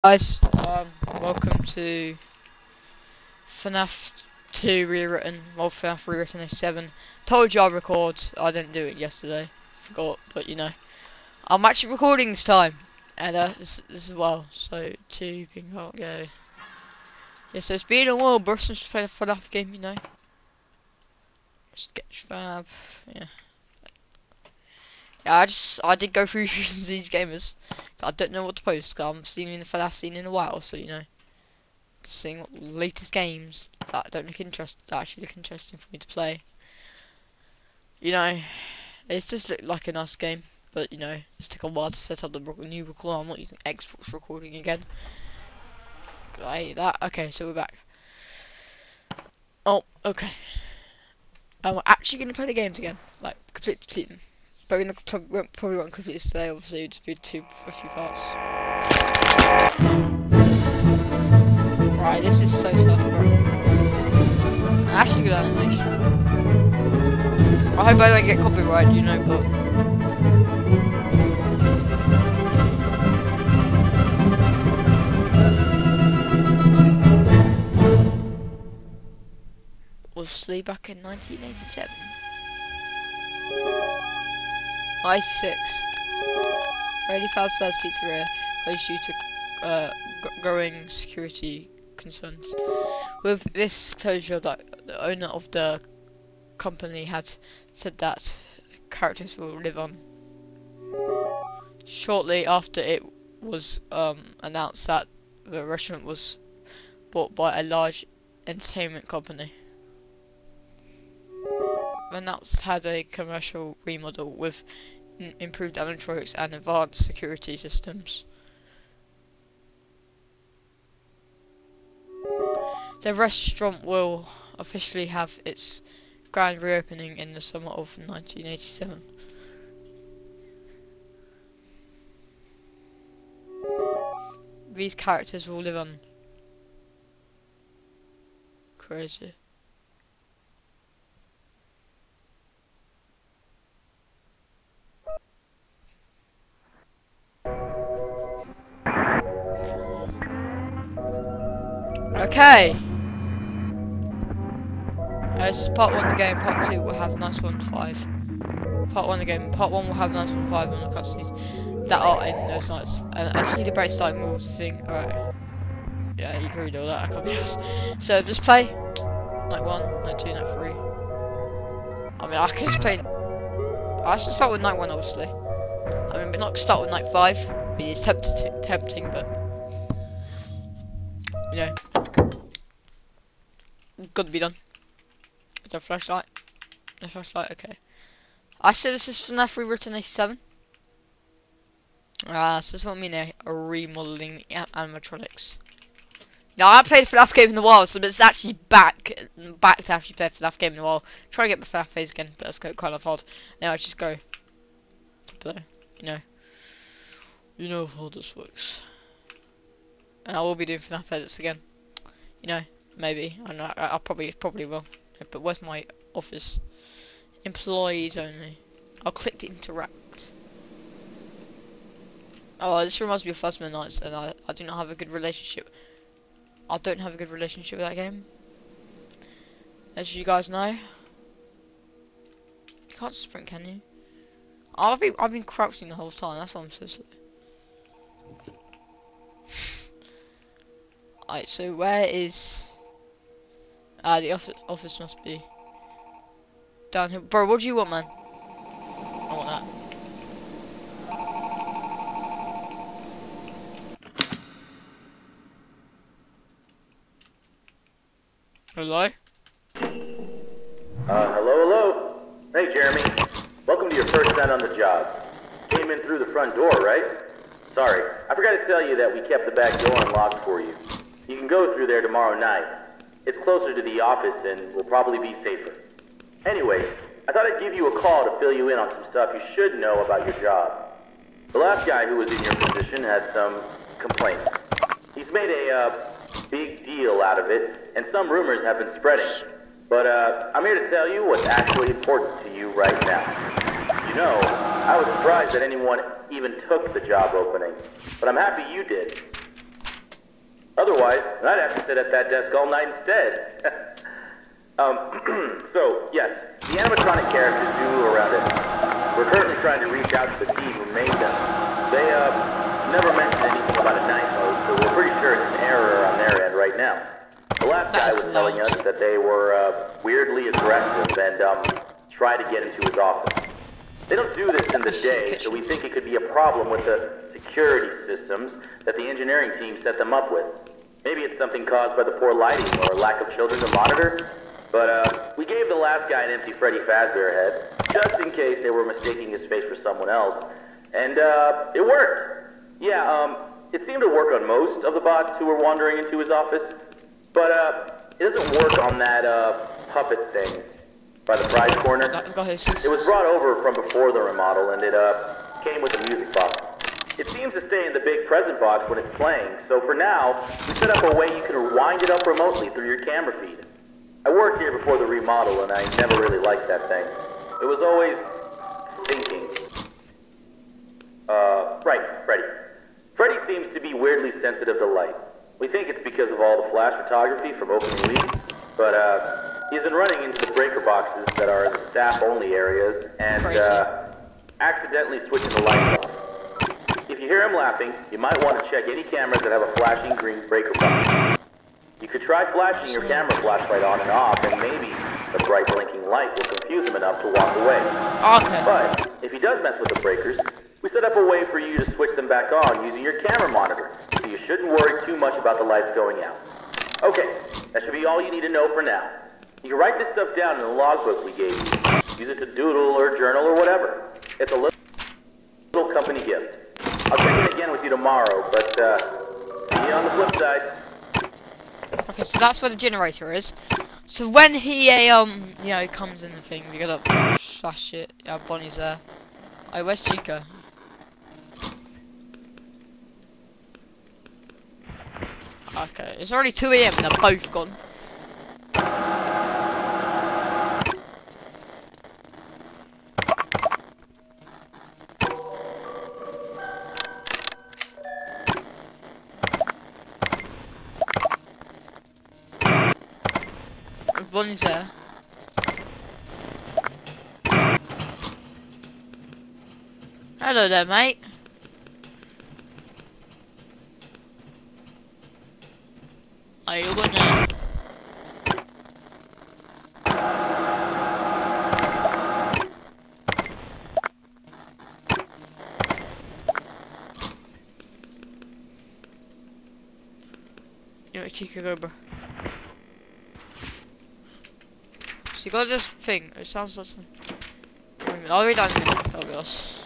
Guys, welcome to Fnaf 2 Rewritten, well Fnaf Rewritten is 7. Told you I'd record, I didn't do it yesterday, forgot, but you know. I'm actually recording this time, and this as well, so 2 being out, go. Yeah, so it's been a while, bro, since we played a Fnaf game, you know. Sketchfab, yeah. Yeah, I did go through these gamers, but I don't know what to post, because I'm seeing the Fnaf scene in a while, so you know. Seeing what latest games that don't look that actually look interesting for me to play. You know, it's just look like a nice game, but you know, it's took a while to set up the new recorder. I'm not using Xbox recording again. I hate that. Okay, so we're back. Oh, okay. And we're actually gonna play the games again, like complete them. But we're gonna probably won't complete this today. Obviously, it'll just be a few parts. Right, this is so tough, bro. Actually, good animation. I hope I don't get copyright, you know, but obviously back in 1987. 96. Ready Fast Fast Pizzeria closed due to growing security concerns. With this closure, the owner of the company had said that characters will live on. Shortly after it was announced that the restaurant was bought by a large entertainment company. Announced had a commercial remodel with improved animatronics and advanced security systems. The restaurant will officially have its grand reopening in the summer of 1987. These characters will live on. Crazy. Okay. This is part 1 of the game, part 2 will have nice 1.5. Part 1 of the game, part 1 will have nice 1.5 on the cutscenes that are in those nights. And I just need a break starting rules thing. Alright. Yeah, you can read all that, I can't be honest. So just play night 1, night 2, night 3. I mean, I can just play. I should start with night 1, obviously. I mean, but not start with night 5. It's tempting, but you know, got to be done. Is there a flashlight? No flashlight. Okay. I said this is Fnaf Rewritten 87. So this is what I mean, a remodeling animatronics. Now I haven't played a FNAF game in a while, so it's actually back to actually play a FNAF game in a while. Try to get the FNAF phase again, but that's kind of hard. Now I just go to play. You know how this works. And I will be doing FNAF edits again. You know, maybe. I know. I probably will. But where's my office? Employees only. I'll click to interact. Oh, this reminds me of First Midnights, and I do not have a good relationship. I don't have a good relationship with that game. As you guys know. You can't sprint, can you? I've been crouching the whole time, that's why I'm so slow. Alright, so where is the office must be down here. Bro, what do you want, man? I want that. Hello? Hello? Hey, Jeremy. Welcome to your first night on the job. Came in through the front door, right? Sorry, I forgot to tell you that we kept the back door unlocked for you. You can go through there tomorrow night. It's closer to the office and will probably be safer. Anyway, I thought I'd give you a call to fill you in on some stuff you should know about your job. The last guy who was in your position had some complaints. He's made a big deal out of it, and some rumors have been spreading. But I'm here to tell you what's actually important to you right now. You know, I was surprised that anyone even took the job opening, but I'm happy you did. Otherwise, I'd have to sit at that desk all night instead. So, yes, the animatronic characters do around it. We're currently trying to reach out to the team who made them. They, never mentioned anything about a night mode, so we're pretty sure it's an error on their end right now. The last guy was telling us that they were, weirdly aggressive and, tried to get into his office. They don't do this in the day, so we think it could be a problem with the security systems that the engineering team set them up with. Maybe it's something caused by the poor lighting or lack of children to monitor. But, we gave the last guy an empty Freddy Fazbear head, just in case they were mistaking his face for someone else. And, it worked. Yeah, it seemed to work on most of the bots who were wandering into his office. But, it doesn't work on that, puppet thing by the prize corner. It was brought over from before the remodel, and it, came with a music box. It seems to stay in the big present box when it's playing, so for now, we set up a way you can wind it up remotely through your camera feed. I worked here before the remodel, and I never really liked that thing. It was always thinking. Right, Freddy. Freddy seems to be weirdly sensitive to light. We think it's because of all the flash photography from opening week, but, he's been running into the breaker boxes that are in the staff-only areas, and, accidentally switching the lights off. If you hear him laughing, you might want to check any cameras that have a flashing green breaker box. You could try flashing your camera flashlight on and off, and maybe the bright blinking light will confuse him enough to walk away. Okay. But if he does mess with the breakers, we set up a way for you to switch them back on using your camera monitor, so you shouldn't worry too much about the lights going out. Okay, that should be all you need to know for now. You can write this stuff down in the logbook we gave you. Use it to doodle or journal or whatever. It's a little company gift. I'll check in again with you tomorrow, but, see you on the flip side. Okay, so that's where the generator is. So when he, you know, comes in the thing, we gotta slash it. Yeah, Bonnie's there. Oh, where's Chica? Okay, it's already 2 AM and they're both gone. Bonnie's there. Hello there, mate. Are you good now? You know, Chica go, bro. So you got this thing, it sounds like some... I'll read that in a minute, that'll be us.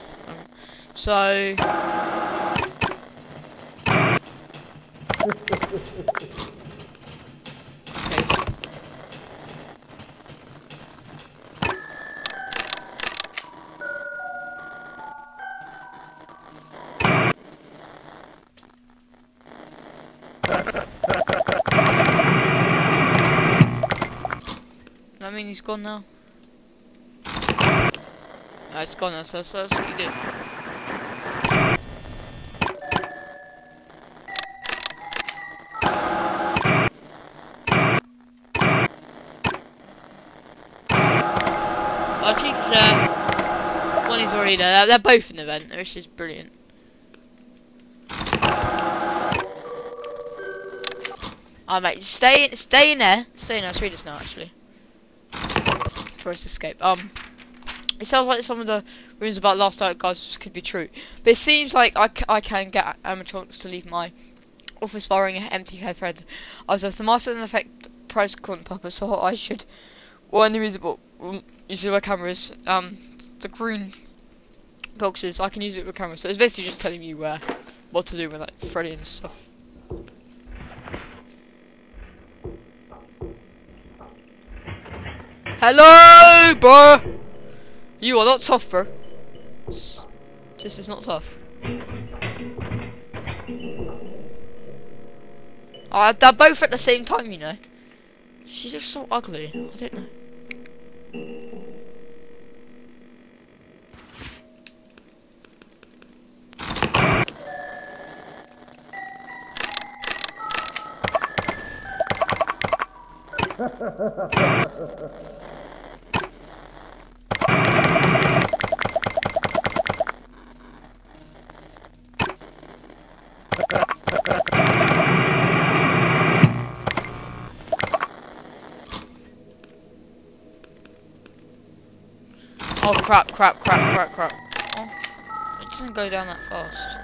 So... I mean, he's gone now. Oh, it's gone now, so that's what you do. Oh, Chica's there. Bonnie's already there. They're both in the vent, which is brilliant. Oh, mate, stay in there. Stay in there. Let's read this now, actually. Tourist escape. It sounds like some of the rumours about last night guys could be true, but it seems like I can get animatronics to leave my office borrowing an empty head thread. I was the master and effect price quantum pupper, so I should warn the reasonable using my cameras. The green boxes I can use it with cameras, so it's basically just telling you what to do with like Freddy and stuff. Hello, bro. You are not tough, bro. This is not tough. Oh, they're both at the same time, you know. She's just so ugly. I don't know. Oh crap, crap, crap, crap, crap. Oh, it doesn't go down that fast.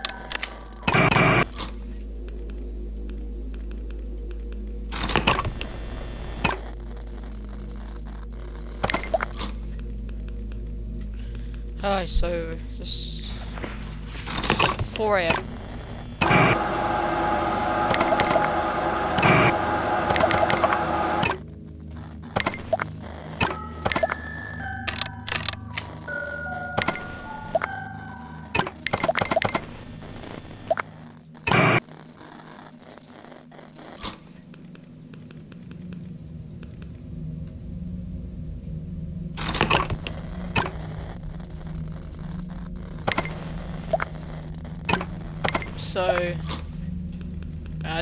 Hi, so just 4 AM. So,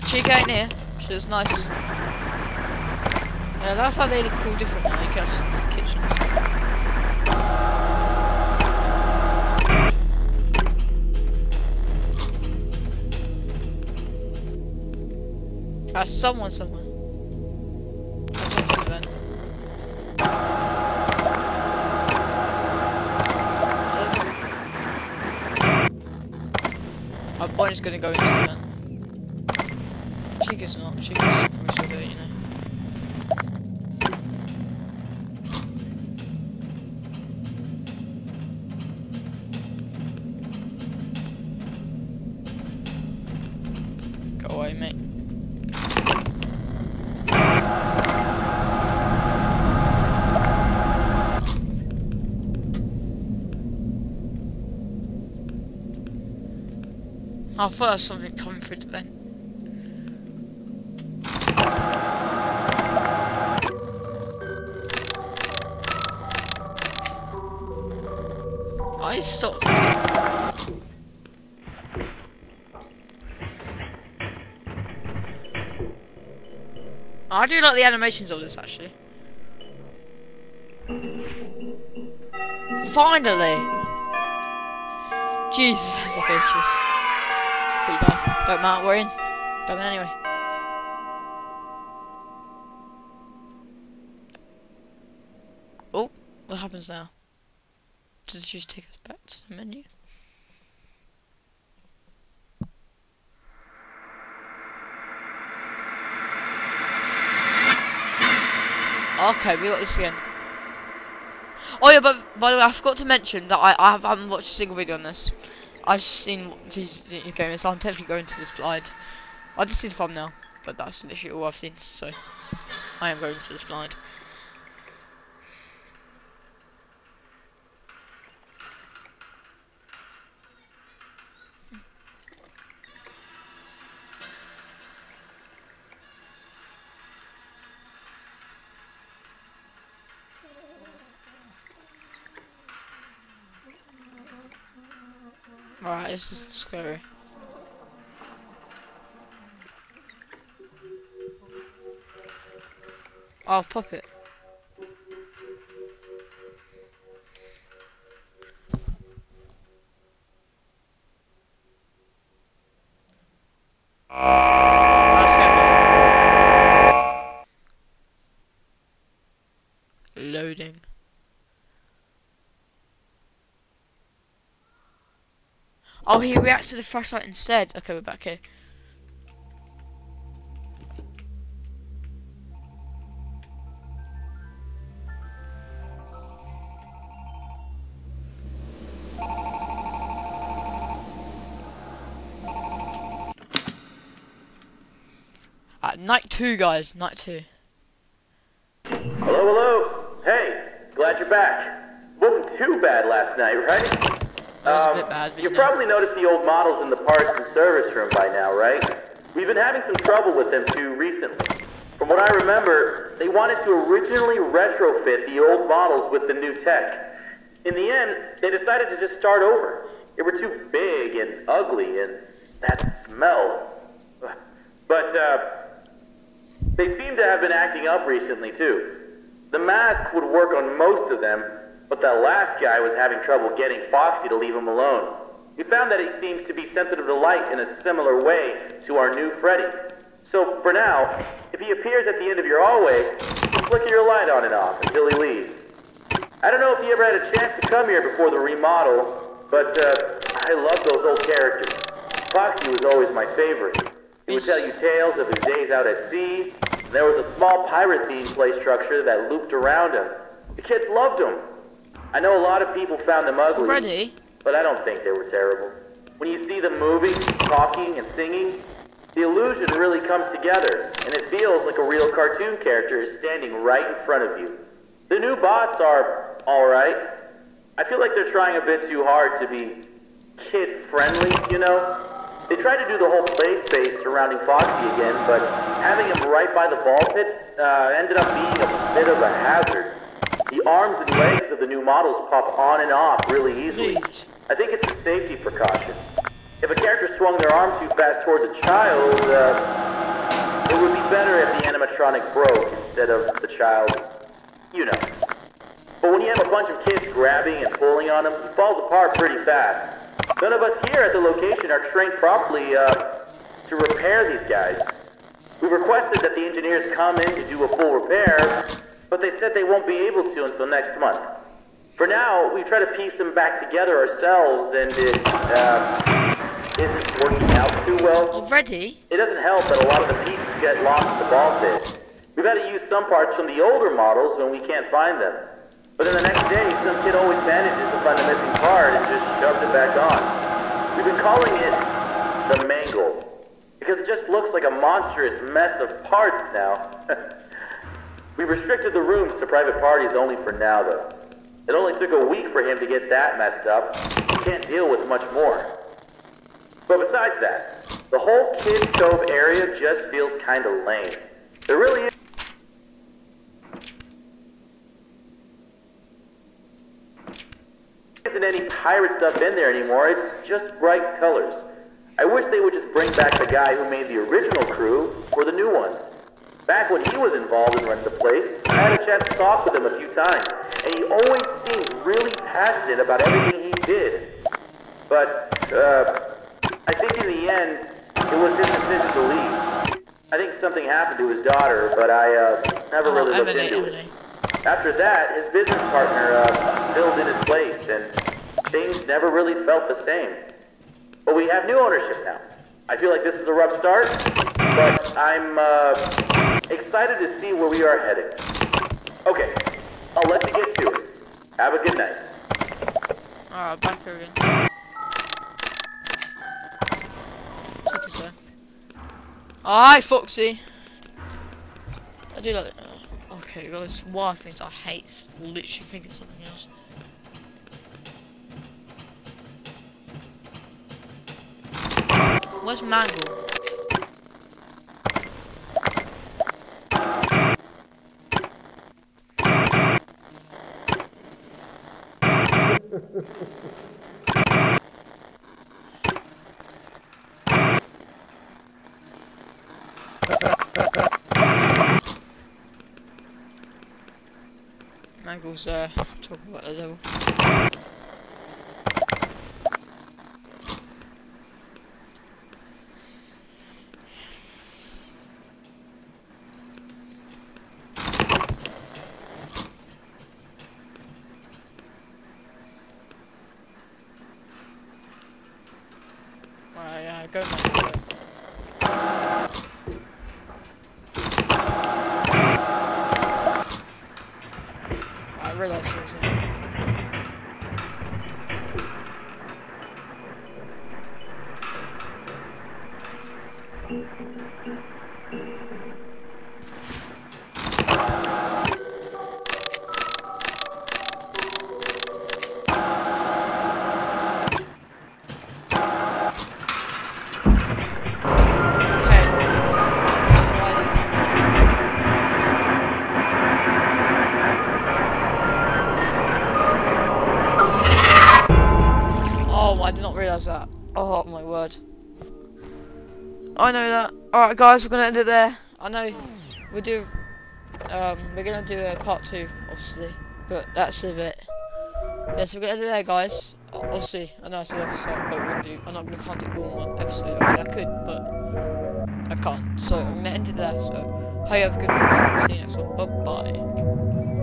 Chica ain't here. She was nice. Yeah, that's how they look cool different now. You can have the kitchen and stuff. Someone somewhere. That's someone in the vent. I don't know. Our point is gonna go into the vent. Chica's not. Chica's probably still there, you know. Go away, mate. I thought there was something coming through the vent. I stopped. I do like the animations of this actually. Finally! Jesus, okay, it's just pretty bad. Don't matter, we're in. Done anyway. Oh, what happens now? Does it just take us back to the menu? Okay, we got this again. Oh yeah, but by the way, I forgot to mention that I haven't watched a single video on this. I've just seen these games, so I'm technically going to this slide. I just see the thumbnail, but that's literally all I've seen, so I am going to the slide. Alright, this is scary. I'll pop it. That's gonna be loading. Oh, he reacts to the flashlight instead. Okay, we're back here. Night 2, guys. Night 2. Hello, hello. Hey, glad you're back. Wasn't too bad last night, right? That was a bit bad, but You probably noticed the old models in the parts and service room by now, right? We've been having some trouble with them too recently. From what I remember, they wanted to originally retrofit the old models with the new tech. In the end, they decided to just start over. They were too big and ugly and that smell. But, They seem to have been acting up recently, too. The mask would work on most of them, but that last guy was having trouble getting Foxy to leave him alone. We found that he seems to be sensitive to light in a similar way to our new Freddy. So, for now, if he appears at the end of your hallway, just flicker your light on and off until he leaves. I don't know if he ever had a chance to come here before the remodel, but I love those old characters. Foxy was always my favorite. He would tell you tales of his days out at sea. And there was a small pirate-themed play structure that looped around him. The kids loved him. I know a lot of people found them ugly, Already? but I don't think they were terrible. When you see them moving, talking, and singing, the illusion really comes together, and it feels like a real cartoon character is standing right in front of you. The new bots are alright. I feel like they're trying a bit too hard to be kid-friendly, you know? They tried to do the whole play space surrounding Foxy again, but having him right by the ball pit ended up being a bit of a hazard. The arms and legs of the new models pop on and off really easily. I think it's a safety precaution. If a character swung their arm too fast towards a child, it would be better if the animatronic broke instead of the child, you know. But when you have a bunch of kids grabbing and pulling on him, he falls apart pretty fast. None of us here at the location are trained properly to repair these guys. We requested that the engineers come in to do a full repair, but they said they won't be able to until next month. For now, we try to piece them back together ourselves, and it isn't working out too well. Already? It doesn't help that a lot of the pieces get lost in the ball pit. We've had to use some parts from the older models when we can't find them. But then the next day, some kid always manages to find the missing part and just shoves it back on. We've been calling it the Mangle, because it just looks like a monstrous mess of parts now. We restricted the rooms to private parties only for now, though. It only took a week for him to get that messed up. He can't deal with much more. But besides that, the whole Kids Cove area just feels kinda lame. There really isn't any pirate stuff in there anymore, it's just bright colors. I wish they would just bring back the guy who made the original crew for the new ones. Back when he was involved in running the place, I had a chance to talk with him a few times, and he always seemed really passionate about everything he did. But, I think in the end, it was his decision to leave. I think something happened to his daughter, but I never really looked into it. After that, his business partner filled in his place, and things never really felt the same. But we have new ownership now. I feel like this is a rough start, but I'm excited to see where we are heading. Okay, I'll let you get to it. Have a good night. Alright, back here again. Check this out. Alright, Foxy. I do like it. Okay, guys, one of the things I hate is literally thinking something else. Where's Mangle? Mangle's talking about the devil. Alright, go Mangle. I realised it was there. I did not realise that. Oh my word. I know that. Alright guys, we're gonna end it there. I know we'll do, we're gonna do a part 2, obviously, but that's a bit. Yeah, so we're gonna do that, guys. Obviously, I know I said episode, but I'm not gonna can't do all one episode. I mean, I could, but I can't. So I'm gonna end it there. So, hope you have a good one, guys, and see you next one. Bye bye.